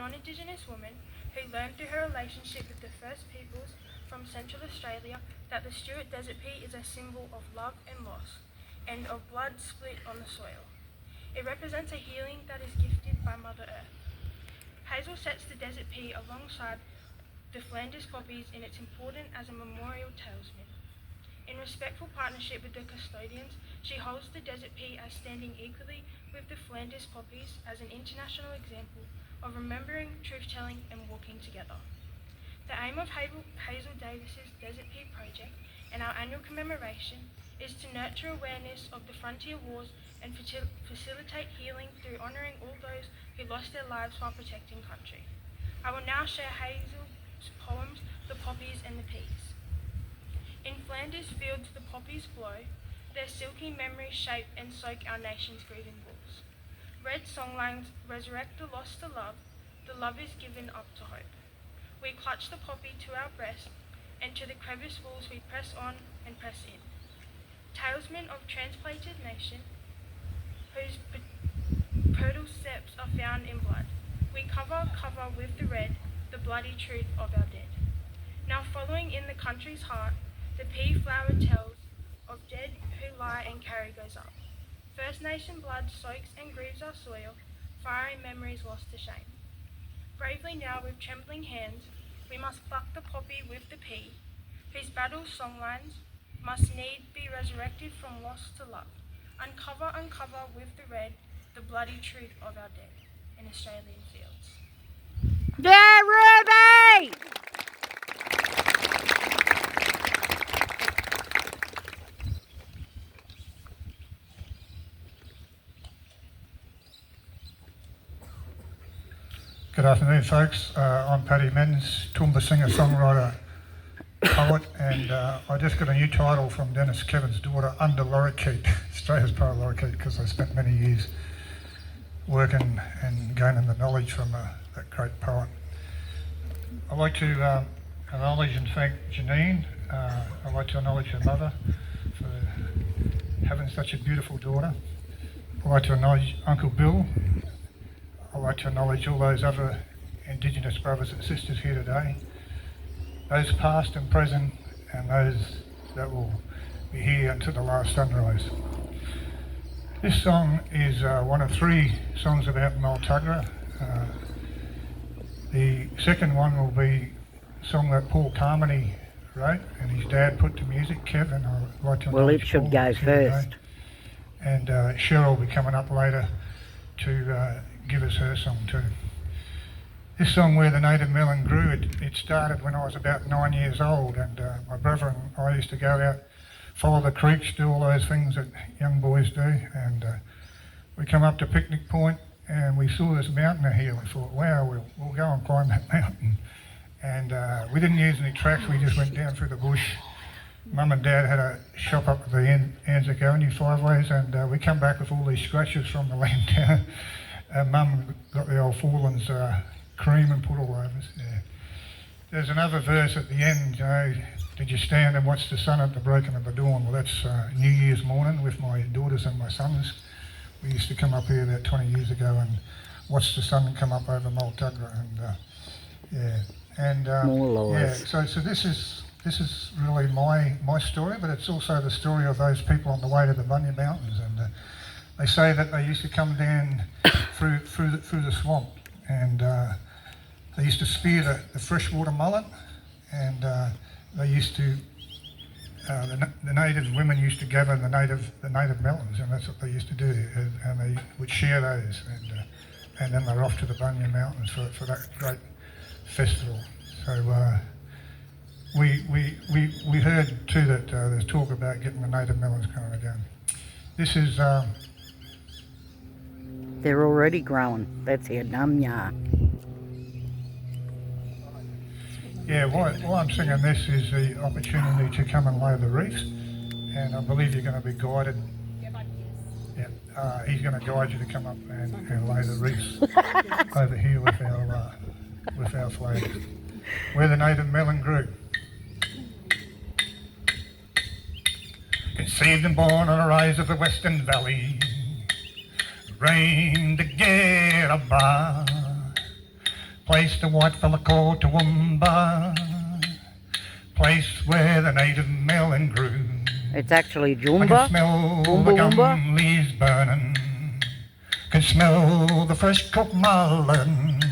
non-Indigenous woman who learned through her relationship with the First Peoples from Central Australia that the Stuart Desert Pea is a symbol of love and loss, and of blood split on the soil. It represents a healing that is gifted by Mother Earth. Hazel sets the desert pea alongside the Flanders poppies in its importance as a memorial talisman. In respectful partnership with the custodians, she holds the desert pea as standing equally with the Flanders poppies as an international example of remembering, truth-telling and walking together. The aim of Hazel Davis's Desert Pea Project and our annual commemoration is to nurture awareness of the frontier wars and facilitate healing through honouring all those who lost their lives while protecting country. I will now share Hazel's poems, The Poppies and the Peas. In Flanders fields the poppies blow, their silky memories shape and soak our nation's grieving walls. Red songlines resurrect the lost to love, the love is given up to hope. We clutch the poppy to our breast, and to the crevice walls we press on and press in. Talisman of transplanted nation, whose pedal steps are found in blood. We cover with the red, the bloody truth of our dead. Now following in the country's heart, the pea flower tells of dead who lie and carry goes up. First Nation blood soaks and grieves our soil, fiery memories lost to shame. Bravely now with trembling hands, we must pluck the poppy with the pea, whose battle songlines must need be resurrected from loss to love. Uncover with the red, the bloody truth of our dead in Australian fields. Yeah, Ruby! Good afternoon, folks. I'm Paddy Menz, Toowoomba singer, songwriter, poet, and I just got a new title from Dennis Kevin's daughter, Under Lorikeet, Australia's part of Lorikeet, because I spent many years working and gaining the knowledge from that great poet. I'd like to acknowledge and thank Janine. I'd like to acknowledge her mother for having such a beautiful daughter. I'd like to acknowledge Uncle Bill. I'd like to acknowledge all those other Indigenous brothers and sisters here today, those past and present, and those that will be here until the last sunrise. This song is one of 3 songs about Multugra. The second one will be a song that Paul Carmody wrote and his dad put to music, Kevin. I'd like to Well, it acknowledge should Paul go who's here first. today. And Cheryl will be coming up later to give us her song too. This song, Where the Native Melon Grew, it started when I was about 9 years old, and my brother and I used to go out, follow the creeks, do all those things that young boys do, and we come up to Picnic Point and we saw this mountain here. We thought, wow, we'll go and climb that mountain. And we didn't use any tracks, we just went down through the bush. Mum and Dad had a shop up at the Anzac Avenue Fiveways, and we come back with all these scratches from the land down. And Mum got the old Forelands cream and put all over us. Yeah. There's another verse at the end, you know, did you stand and watch the sun at the breaking of the dawn? Well, that's New Year's morning with my daughters and my sons. We used to come up here about 20 years ago and watch the sun come up over Multugra, and yeah. And yeah, so this is really my story, but it's also the story of those people on the way to the Bunya Mountains. And they say that they used to come down through the swamp, and they used to spear the freshwater mullet, and they used to the native women used to gather the native melons, and that's what they used to do, and they would share those, and then they're off to the Bunya Mountains for that great festival. So we heard too that there's talk about getting the native melons going again. This is They're already growing. That's it, Namya. yeah. Why I'm singing this is the opportunity to come and lay the wreaths, and I believe you're going to be guided. Yeah, he's going to guide you to come up and lay the wreaths over here with our flag, where the native melon grew. Conceived and born on a rise of the Western Valley, reigned to get a bar. place the white fella called Toowoomba, place where the native melon grew. It's actually I can Jumba. smell Boomba the gum Woomba. leaves burning, can smell the fresh cooked mullen.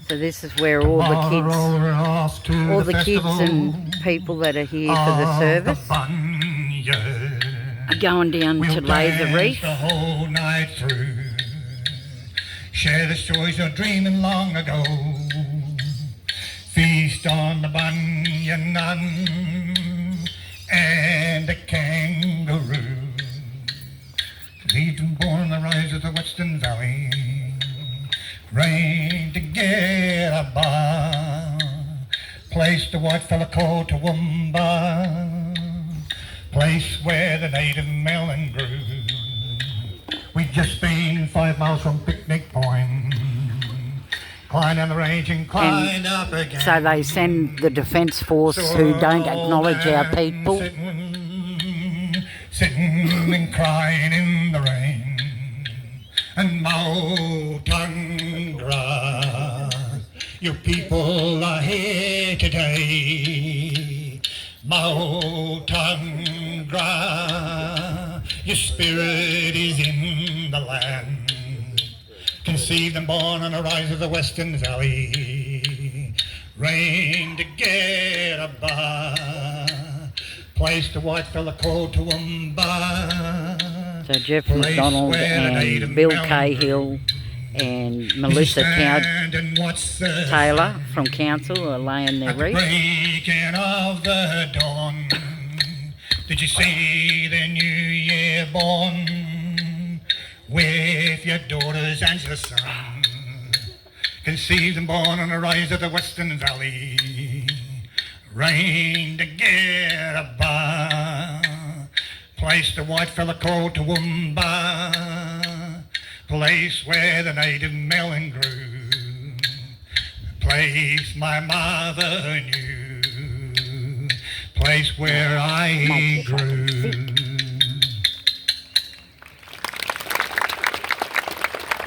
So this is where all the kids, Tomorrow we're off to all the kids festival and people that are here for the of service Bunyard. are going down We'll to lay the dance wreath. the whole night through, share the stories of dreaming long ago, feast on the Bunyan and the kangaroo. Lead them born on the rise of the Western Valley, rain to get a bar, place the white fella called Toowoomba, place where the native melon grew. We'd just been 5 miles from Picnic Point, climbed down the range and climbed up again. So they send the Defence Force who don't acknowledge our people. Sitting and crying in the rain, and Mautangra, your people are here today. Mautangra, your spirit is in the land, conceived and born on the rise of the Western Valley, rain to get a bar, place the white fella called Toowoomba. So Jeff McDonald and Bill Cahill and Melissa Taylor from Council are laying their At the wreath. breaking of the dawn, did you see the new year born? With your daughters and your son, conceived and born on the rise of the Western Valley, rain to get a bar, place the white fella called Toowoomba, place where the native melon grew, place my mother knew, place where I grew.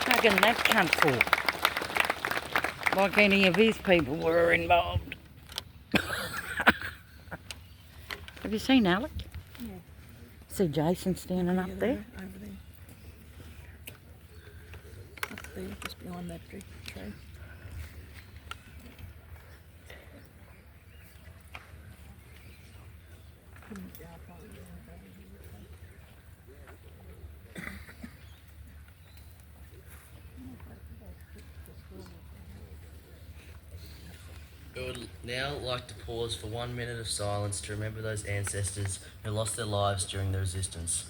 How can that cunt talk? Like any of his people were involved. Have you seen Alec? Yeah. See Jason standing up there? Over there. Up there, just behind that tree. I would now like to pause for 1 minute of silence to remember those ancestors who lost their lives during the resistance.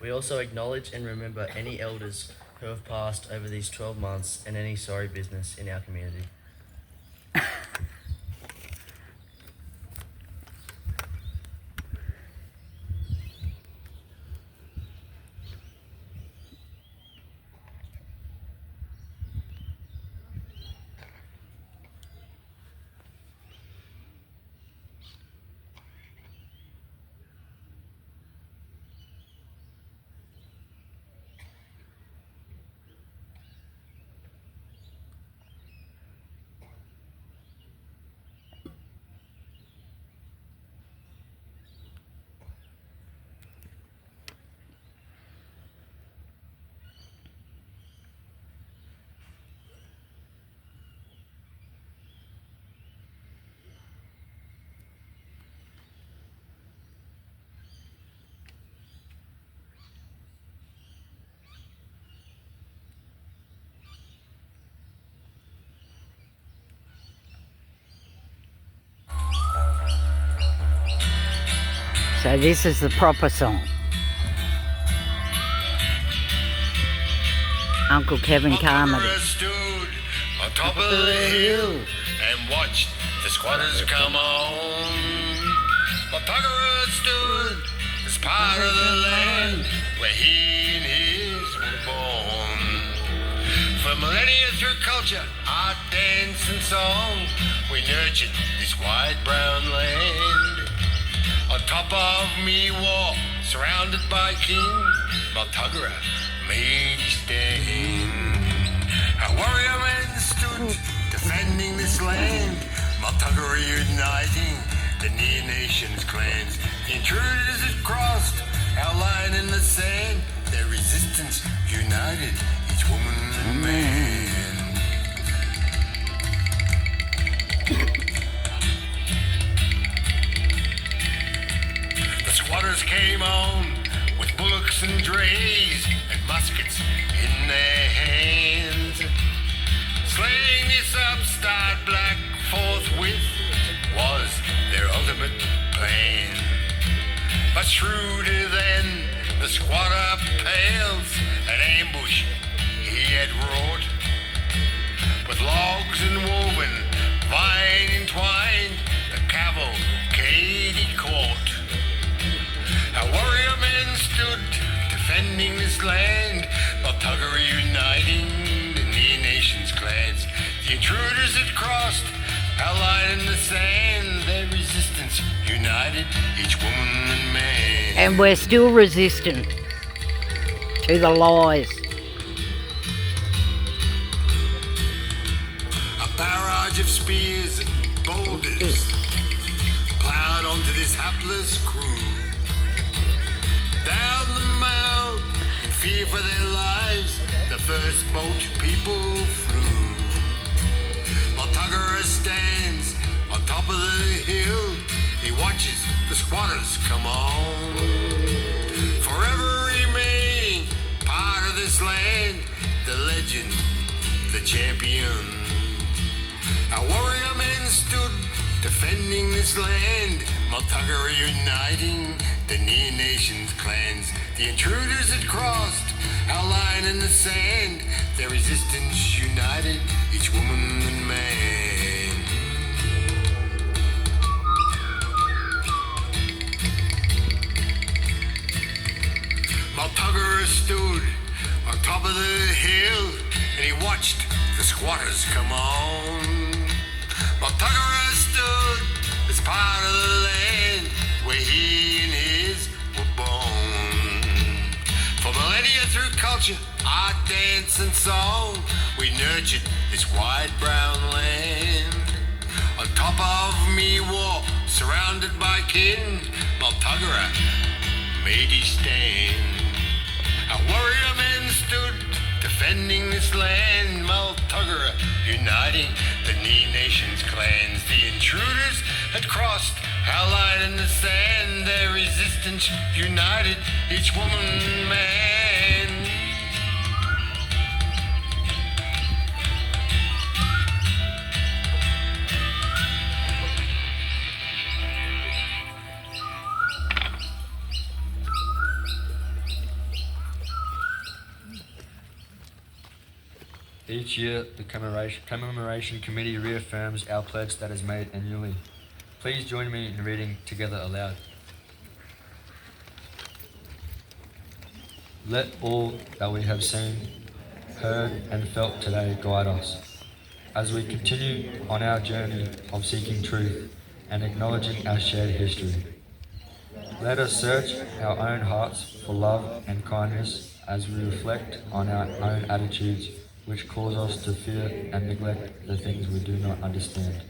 We also acknowledge and remember any elders who have passed over these 12 months and any sorry business in our community. So this is the proper song. Uncle Kevin Carmody. Stood on top of the hill and watched the squatters come on. Motagara stood as part of the land where he and his were born. For millennia through culture, art, dance and song, we nurtured this white-brown land. On top of Miwa, surrounded by king, Motagara made his stand. A warrior man stood to defending this land. Multugger uniting the Near Nations clans. The intruders had crossed our line in the sand. Their resistance united each woman and man. The squatters came on with bullocks and drays and muskets in their hands. Slaying this upstart black forthwith was their ultimate plan. But shrewder than the squatter pales, an ambush he had wrought. With logs and woven, vine entwined, the cavalcade he caught. Our warrior men stood defending this land, Multugger uniting the Near Nations clans. The intruders had crossed our line in the sand. Their resistance united each woman and man. And we're still resistant to the lies. A barrage of spears and boulders plowed onto this hapless crew. Down the mound, in fear for their lives, the first boat people flew. Multugger stands on top of the hill. He watches the squatters come on. Forever remain part of this land, the legend, the champion. Our warrior men stood defending this land, Multugger uniting the Near Nations clans. The intruders had crossed our line in the sand. Their resistance united each woman and man. Multugger stood on top of the hill and he watched the squatters come on. Multugger stood as part of the land where he and his were born. For millennia through culture, art, dance and song, we nurtured this wide brown land. On top of Miwok, surrounded by kin, Multugger made his stand. Our warrior men stood defending this land, Multugger uniting the Near Nations clans. The intruders had crossed our line in the sand. Their resistance united each woman and man. Each year, the Commemoration Committee reaffirms our pledge that is made annually. Please join me in reading together aloud. Let all that we have seen, heard and felt today guide us as we continue on our journey of seeking truth and acknowledging our shared history. Let us search our own hearts for love and kindness as we reflect on our own attitudes which cause us to fear and neglect the things we do not understand.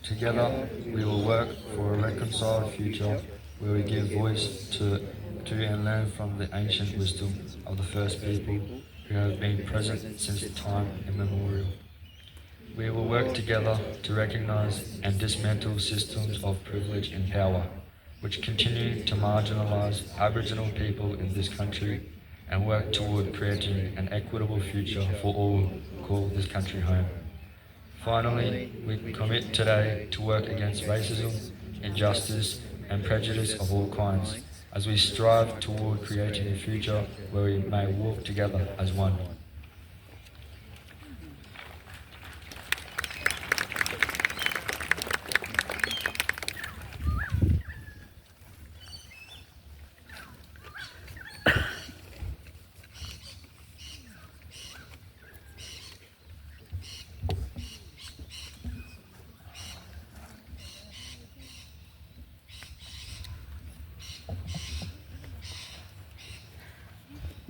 Together, we will work for a reconciled future where we give voice to and learn from the ancient wisdom of the first people who have been present since time immemorial. We will work together to recognize and dismantle systems of privilege and power which continue to marginalize Aboriginal people in this country and work toward creating an equitable future for all who call this country home. Finally, we commit today to work against racism, injustice, and prejudice of all kinds, as we strive toward creating a future where we may walk together as one.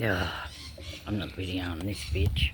Ugh, I'm not videoing this bitch.